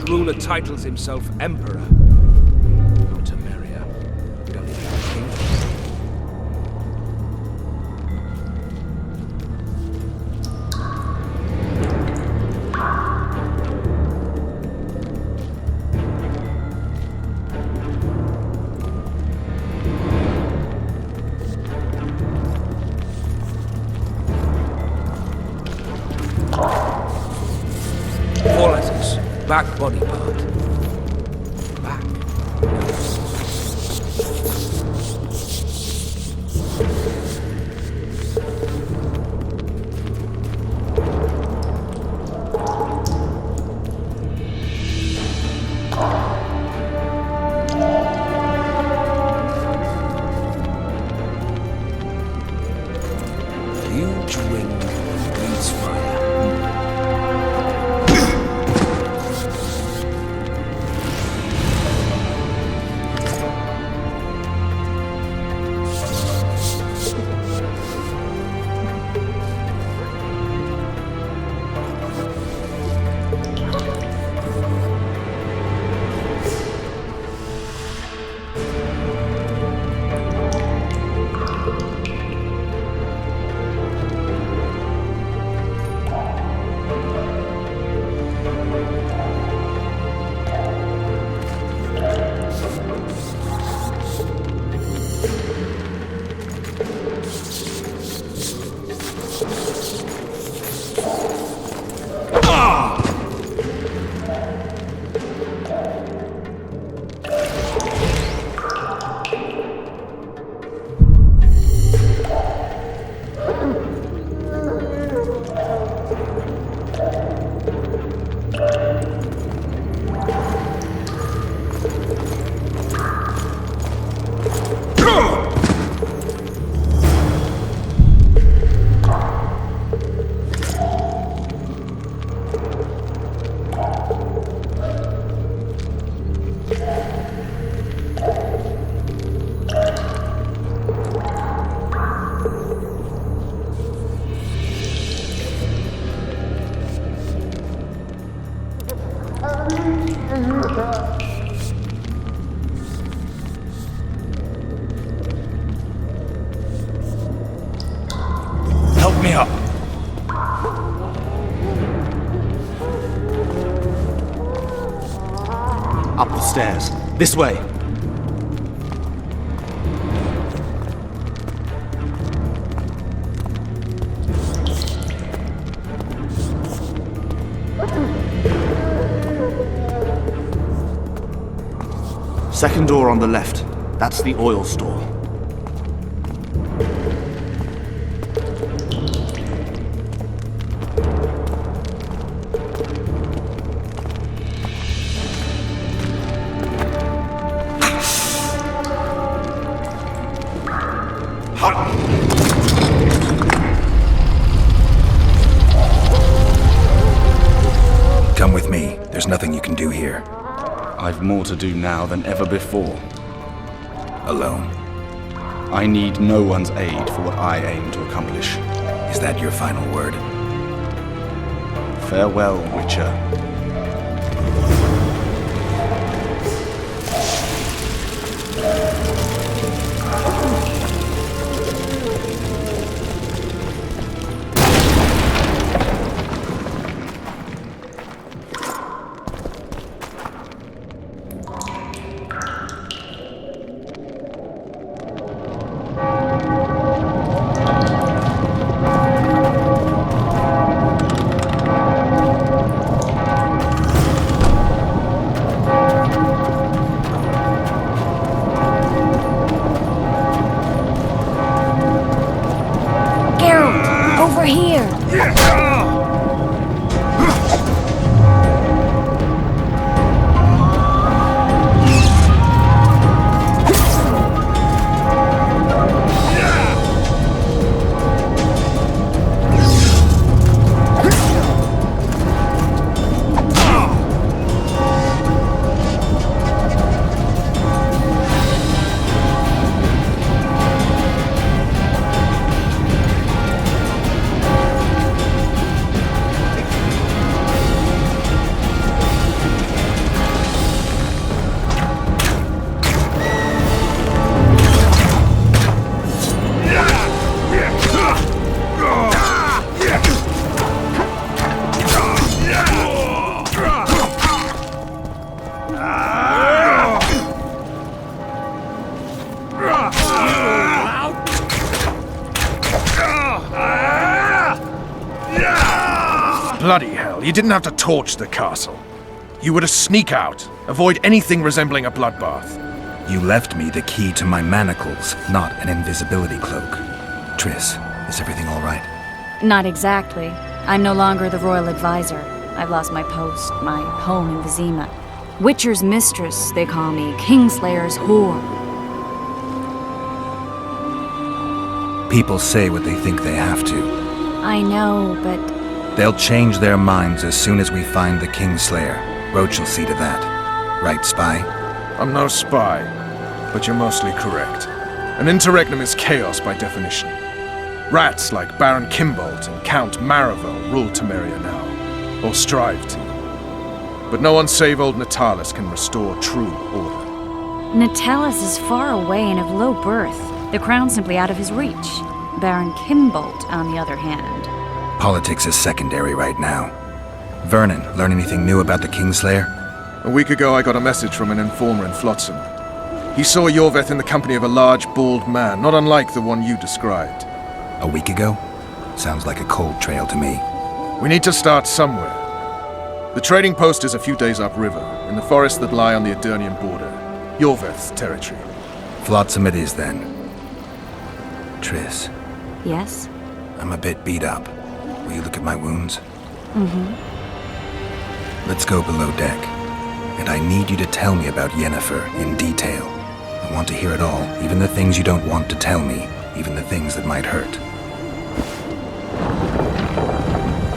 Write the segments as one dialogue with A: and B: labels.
A: ruler titles himself Emperor. Not Temeria. Don't even think. Four letters. Back body part. Back. Huge wing breathes fire.
B: Help me up.
C: Up the stairs. This way. Second door on the left. That's the oil store.
B: Come with me. There's nothing you can do here.
C: I've more to do now than ever before.
B: Alone.
C: I need no one's aid for what I aim to accomplish.
B: Is that your final word?
C: Farewell, Witcher.
D: Over here!
A: Bloody hell, you didn't have to torch the castle. You were to sneak out, avoid anything resembling a bloodbath.
B: You left me the key to my manacles, not an invisibility cloak. Triss, is everything all right?
D: Not exactly. I'm no longer the royal advisor. I've lost my post, my home in Vizima. Witcher's mistress, they call me. Kingslayer's whore.
B: People say what they think they have to.
D: I know, but
B: They'll change their minds as soon as we find the Kingslayer. Roach will see to that. Right, Spy?
A: I'm no spy, but you're mostly correct. An interregnum is chaos by definition. Rats like Baron Kimbolt and Count Maravel rule Temeria now, or strive to. But no one save old Natalis can restore true order.
D: Natalis is far away and of low birth. The crown's simply out of his reach. Baron Kimbolt, on the other hand.
B: Politics is secondary right now. Vernon, learn anything new about the Kingslayer?
A: A week ago I got a message from an informer in Flotsam. He saw Yorveth in the company of a large, bald man, not unlike the one you described.
B: A week ago? Sounds like a cold trail to me.
A: We need to start somewhere. The trading post is a few days upriver, in the forests that lie on the Aedirnian border. Yorveth's territory.
B: Flotsam it is then. Triss,
D: Yes?
B: I'm a bit beat up. Will you look at my wounds? Let's go below deck. And I need you to tell me about Yennefer in detail. I want to hear it all, even the things you don't want to tell me, even the things that might hurt.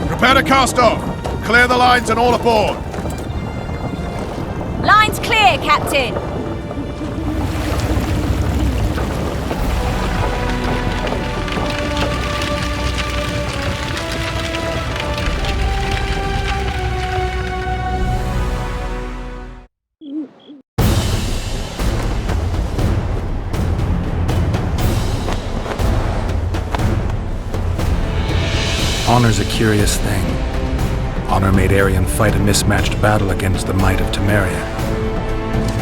A: Prepare to cast off! Clear the lines and all aboard!
D: Line's clear, Captain!
B: Honor's a curious thing. Honor made Arion fight a mismatched battle against the might of Temeria.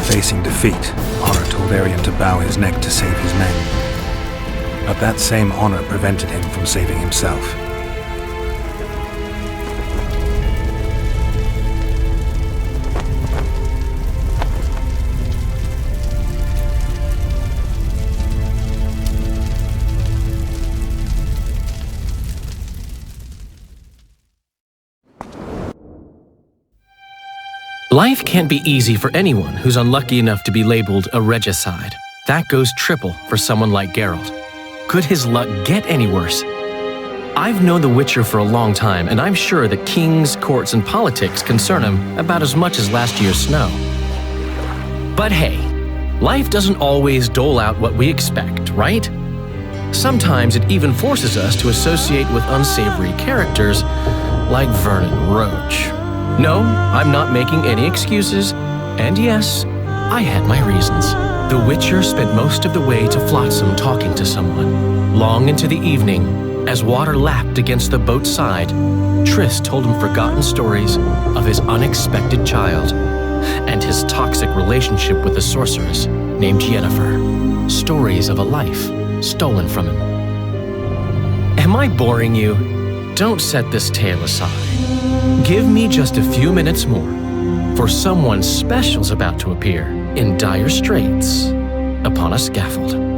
B: Facing defeat, Honor told Arion to bow his neck to save his men. But that same honor prevented him from saving himself.
E: Life can't be easy for anyone who's unlucky enough to be labeled a regicide. That goes triple for someone like Geralt. Could his luck get any worse? I've known The Witcher for a long time, and I'm sure that kings, courts, and politics concern him about as much as last year's snow. But hey, life doesn't always dole out what we expect, right? Sometimes it even forces us to associate with unsavory characters like Vernon Roach. No, I'm not making any excuses, and yes, I had my reasons. The Witcher spent most of the way to Flotsam talking to someone. Long into the evening, as water lapped against the boat's side, Triss told him forgotten stories of his unexpected child and his toxic relationship with a sorceress named Yennefer. Stories of a life stolen from him. Am I boring you? Don't set this tale aside. Give me just a few minutes more, for someone special's about to appear in dire straits upon a scaffold.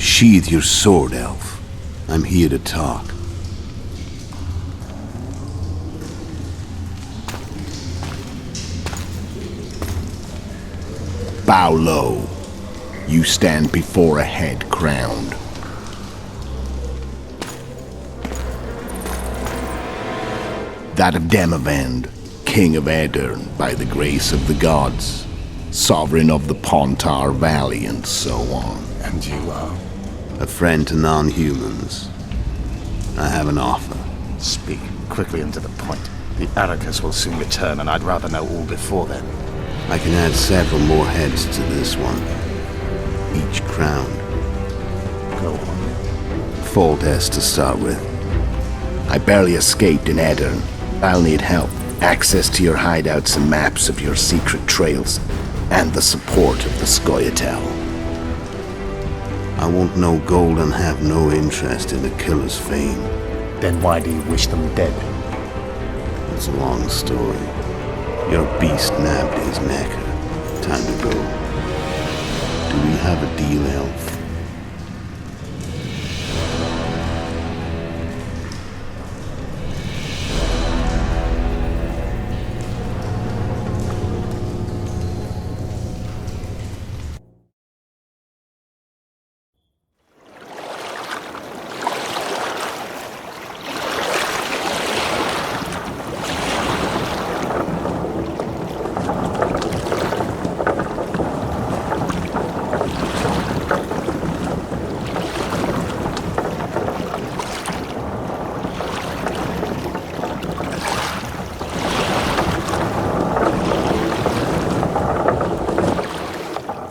F: Sheathe your sword, Elf. I'm here to talk. Bow low. You stand before a head crowned. That of Demavend, King of Aedirn, by the grace of the gods, sovereign of the Pontar Valley, and so on.
G: And you are?
F: A friend to non-humans. I have an offer.
G: Speak quickly and to the point. The Arrakis will soon return, and I'd rather know all before then.
F: I can add several more heads to this one. Each crowned.
G: Go on.
F: Foltest to start with. I barely escaped in Aedirn. I'll need help. Access to your hideouts and maps of your secret trails. And the support of the Scoia'tael. I want no gold and have no interest in the killer's fame.
G: Then why do you wish them dead?
F: It's a long story. Your beast nabbed his neck. Time to go. Do we have a deal, Elf?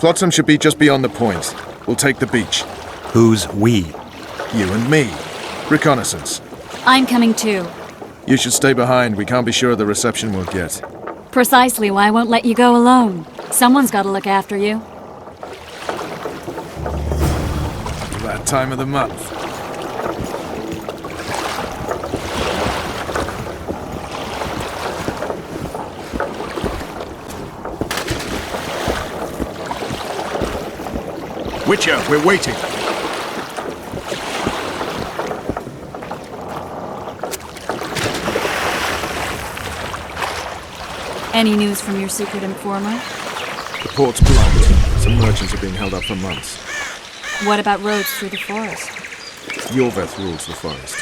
A: Flotsam should be just beyond the point. We'll take the beach.
B: Who's we?
A: You and me. Reconnaissance.
D: I'm coming too.
A: You should stay behind. We can't be sure of the reception we'll get.
D: Precisely why I won't let you go alone. Someone's got to look after you.
A: That time of the month. Witcher, we're waiting.
D: Any news from your secret informer?
A: The port's blocked. Some merchants are being held up for months.
D: What about roads through the forest?
A: Yorveth rules the forest.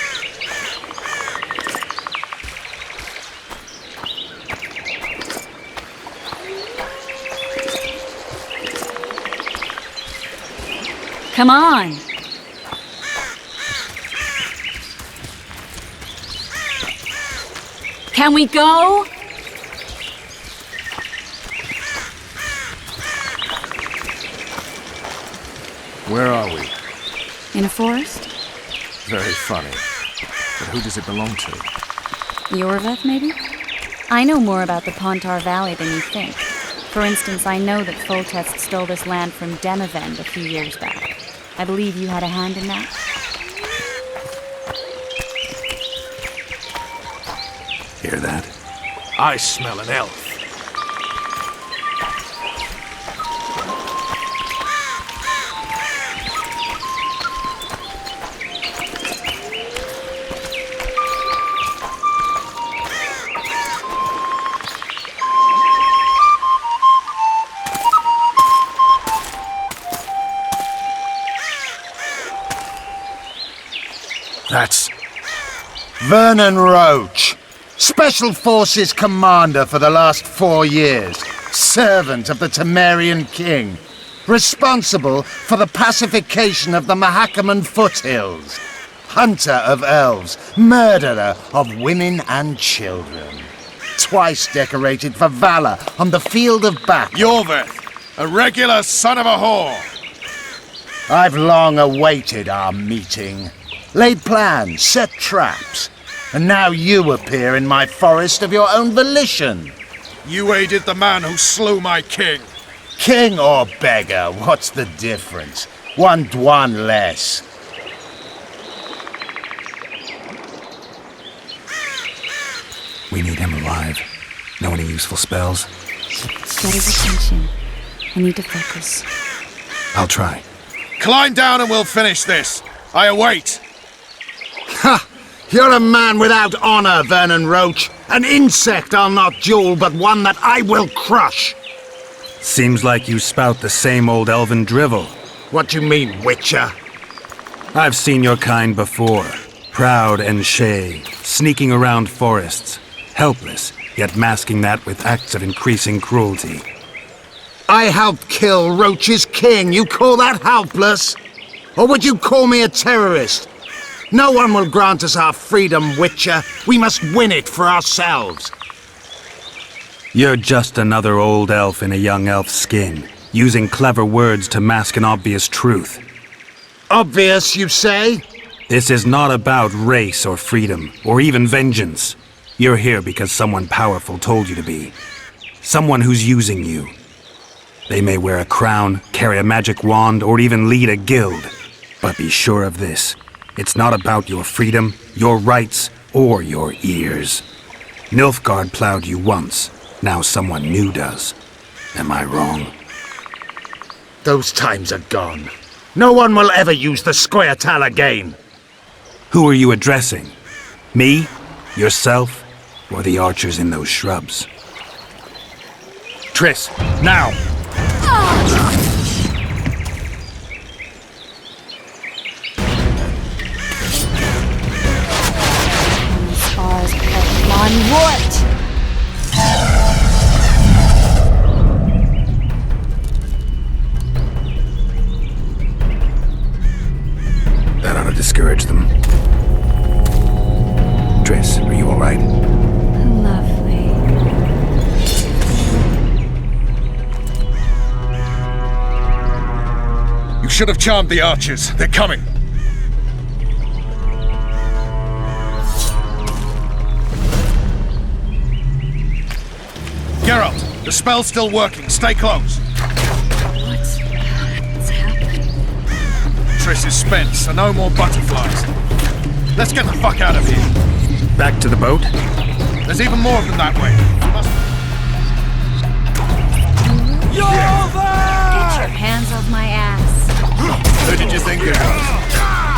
D: Come on! Can we go?
A: Where are we?
D: In a forest?
A: Very funny. But who does it belong to?
D: Yorveth, maybe? I know more about the Pontar Valley than you think. For instance, I know that Foltest stole this land from Demavend a few years back. I believe you had a hand in that?
F: Hear that?
A: I smell an elf. That's...
H: Vernon Roach, Special Forces Commander for the last 4 years, servant of the Temerian King, responsible for the pacification of the Mahakaman foothills, hunter of elves, murderer of women and children, twice decorated for valor on the field of battle.
A: Yorveth, a regular son of a whore.
H: I've long awaited our meeting. Laid plans, set traps, and now you appear in my forest of your own volition.
A: You aided the man who slew my king.
H: King or beggar, what's the difference? One Dwan less.
B: We need him alive. Know any useful spells?
D: Get his attention. I need to focus.
B: I'll try.
A: Climb down and we'll finish this. I await.
H: Ha! You're a man without honor, Vernon Roach. An insect I'll not duel, but one that I will crush.
B: Seems like you spout the same old elven drivel.
H: What do you mean, Witcher?
B: I've seen your kind before. Proud and shay, sneaking around forests. Helpless, yet masking that with acts of increasing cruelty.
H: I helped kill Roach's king. You call that helpless? Or would you call me a terrorist? No one will grant us our freedom, Witcher. We must win it for ourselves.
B: You're just another old elf in a young elf's skin, using clever words to mask an obvious truth.
H: Obvious, you say?
B: This is not about race or freedom, or even vengeance. You're here because someone powerful told you to be. Someone who's using you. They may wear a crown, carry a magic wand, or even lead a guild. But be sure of this. It's not about your freedom, your rights, or your ears. Nilfgaard plowed you once. Now someone new does. Am I wrong?
H: Those times are gone. No one will ever use the Scoia'tael again.
B: Who are you addressing? Me? Yourself? Or the archers in those shrubs?
H: Triss, now!
D: Scars cut on wood!
B: That ought to discourage them. Triss, are you alright?
D: Lovely.
A: You should have charmed the archers. They're coming. Geralt, the spell's still working. Stay close.
D: What's happening?
A: Triss is spent, so no more butterflies. Let's get the fuck out of here.
B: Back to the boat?
A: There's even more of them that way.
D: Get your hands off my ass.
A: Who did you think it was?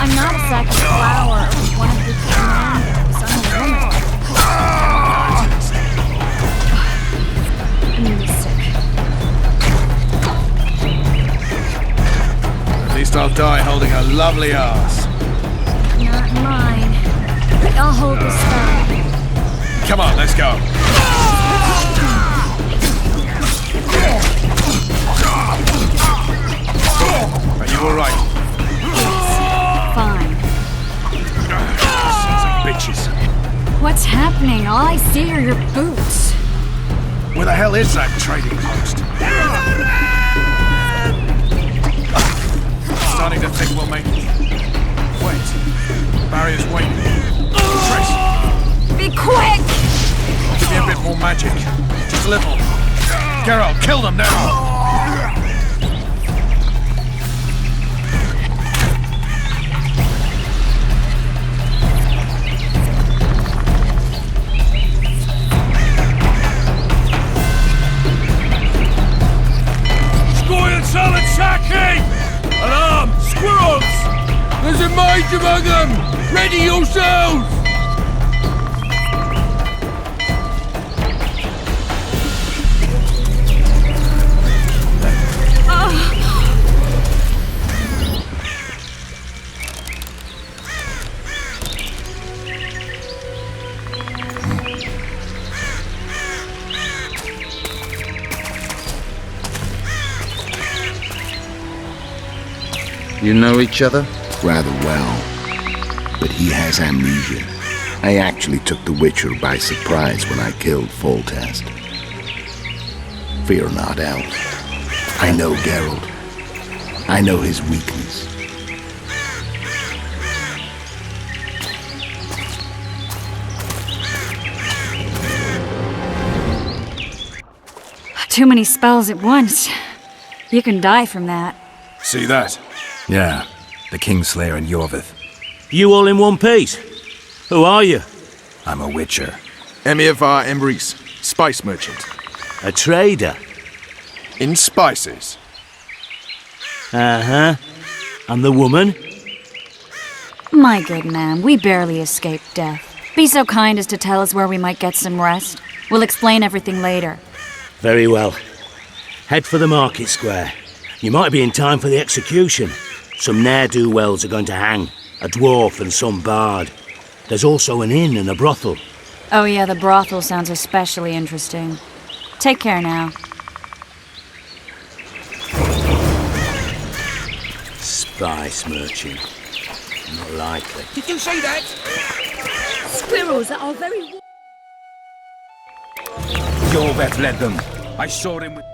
D: I'm not a sack of flour or one of the commandos. I'm a woman. I'm really sick.
A: At least I'll die holding a lovely ass.
D: Not mine. I'll hold the spell.
A: Come on, let's go. Are you alright?
D: Fine.
A: Sons of bitches.
D: What's happening? All I see are your boots.
A: Where the hell is that trading post? Starting to think we'll make it. Wait. Barrier's waiting. Triss,
D: Be quick!
A: give me a bit more magic. Just a little. Geralt, kill them now!
I: Scoia'tael attacking! Alarm! Squirrels! There's a mage among them! Ready yourselves!
G: You know each other?
F: Rather well. But he has amnesia. I actually took the Witcher by surprise when I killed Foltest. Fear not, Elf. I know Geralt. I know his weakness.
D: Too many spells at once. You can die from that.
A: See that?
B: Yeah, the Kingslayer and Yorvith.
I: You all in one piece? Who are you?
B: I'm a Witcher.
A: Emiavar Emrys, spice merchant.
I: A trader?
A: In spices.
I: Uh-huh.
J: And the woman?
D: My good man, we barely escaped death. Be so kind as to tell us where we might get some rest. We'll explain everything later.
J: Very well. Head for the market square. You might be in time for the execution. Some ne'er-do-wells are going to hang. A dwarf and some bard. There's also an inn and a brothel.
D: Oh yeah, the brothel sounds especially interesting. Take care now.
J: Spice merchant. Not likely.
I: Did you say that?
K: Squirrels are very...
I: Jorveth led them. I saw him with...